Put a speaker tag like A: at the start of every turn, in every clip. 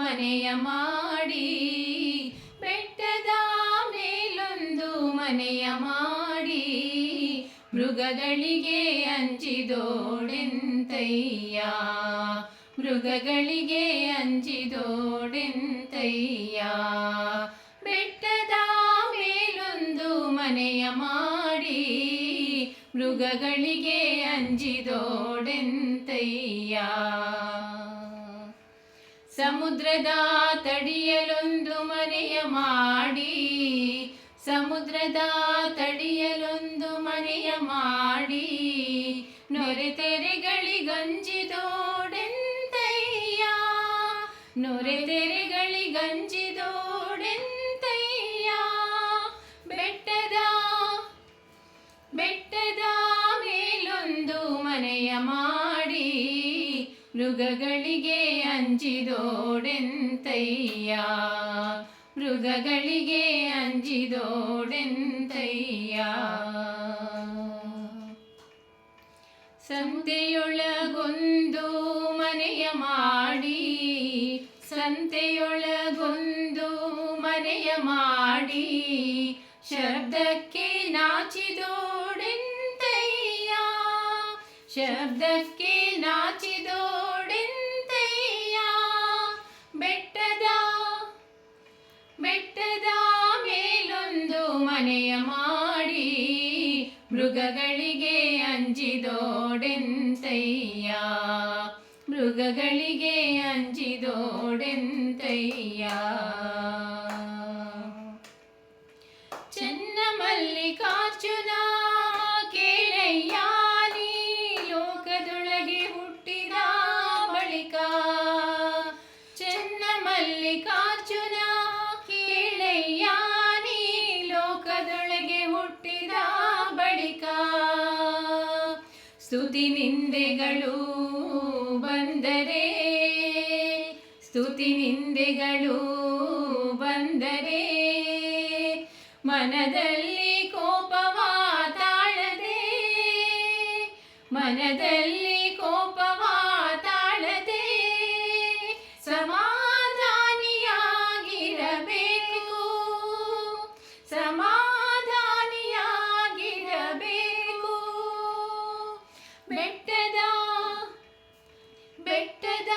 A: ಮನೆಯ ಮಾಡಿ, ಬೆಟ್ಟದ ಮೇಲೊಂದು ಮನೆಯ ಮಾಡಿ, ಮೃಗಗಳಿಗೆ ಅಂಜಿದೋಡೆಂತಯ್ಯ, ಮೃಗಗಳಿಗೆ ಅಂಜಿದೋಡೆಂತಯ್ಯ. ಬೆಟ್ಟದ ಮೇಲೊಂದು ಮನೆಯ ಮಾಡಿ, ಮೃಗಗಳಿಗೆ ಅಂಜಿದೋಡೆಂತಯ್ಯ. ಸಮುದ್ರದ ತಡಿಯಲೊಂದು ಮನೆಯ ಮಾಡಿ, ಸಮುದ್ರದ ತಡಿಯಲೊಂದು ಮನೆಯ ಮಾಡಿ, ನೊರೆತೆರೆಗಳಿಗಂಜಿದೋಡೆಂತಯ್ಯ, ನೊರೆತೆರೆಗಳಿಗಂಜಿದೋಡೆಂತಯ್ಯ. ಬೆಟ್ಟದ ಮೇಲೊಂದು ಮನೆಯ ಮಾಡಿ, ಮೃಗಗಳಿಗೆ ಅಂಜಿದೋಡೆಂತಯ್ಯ, ಮೃಗಗಳಿಗೆ ಅಂಜಿದೋಡೆಂತಯ್ಯ. ಸಂತೆಯೊಳಗೊಂದು ಮನೆಯ ಮಾಡಿ, ಸಂತೆಯೊಳಗೊಂದು ಮನೆಯ ಮಾಡಿ, ಶಬ್ದಕ್ಕೆ ನಾಚಿದೋಡೆಂತಯ್ಯ, ಶಬ್ದಕ್ಕೆ ನಾಚಿದೋಡೆಂತಯ್ಯ. ಬೆಟ್ಟದ ಮೇಲೊಂದು ಮನೆಯ ಮಾಡಿ, ಮೃಗಗಳಿಗೆ ಅಂಜಿದೋಡೆಂತಯ್ಯ, ಮೃಗಗಳಿಗೆ ಅಂಜಿದೋಡೆಂತಯ್ಯ. ಚೆನ್ನಮಲ್ಲಿಕಾರ್ಜುನ ಕೇಳಯ್ಯ, ನೀ ಲೋಕದೊಳಗೆ ಹುಟ್ಟಿದ ಬಳಿಕ, ಚೆನ್ನಮಲ್ಲಿಕಾರ್ಜುನ ಕೇಳಯ್ಯ, ನೀ ಲೋಕದೊಳಗೆ ಹುಟ್ಟಿದ ಬಳಿಕ, ಸ್ತುತಿ ನಿಂದೆಗಳು ಬಂದರೆ, ಸ್ತುತಿ ನಿಂದೆಗಳು ಬಂದರೆ, ಮನದಲ್ಲಿ ಕೋಪವ ತಾಳದೆ, ಮನದಲ್ಲಿ ಕೋಪವ ತಾಳದೆ, ಸಮಾಧಾನಿಯಾಗಿರಬೇಕು, ಸಮಾಧಾನಿಯಾಗಿರಬೇಕು. ಬೆಟ್ಟದ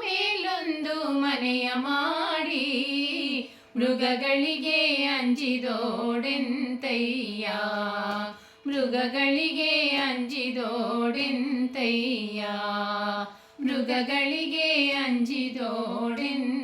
A: ಮೇಲೊಂದು ಮನೆಯ ಮಾಡಿ, ಮೃಗಗಳಿಗೆ ಅಂಜಿದೋಡೆಂತಯ್ಯ, ಮೃಗಗಳಿಗೆ ಅಂಜಿದೋಡೆಂತಯ್ಯ, ಮೃಗಗಳಿಗೆ ಅಂಜಿದೋಡೆಂತಯ್ಯ.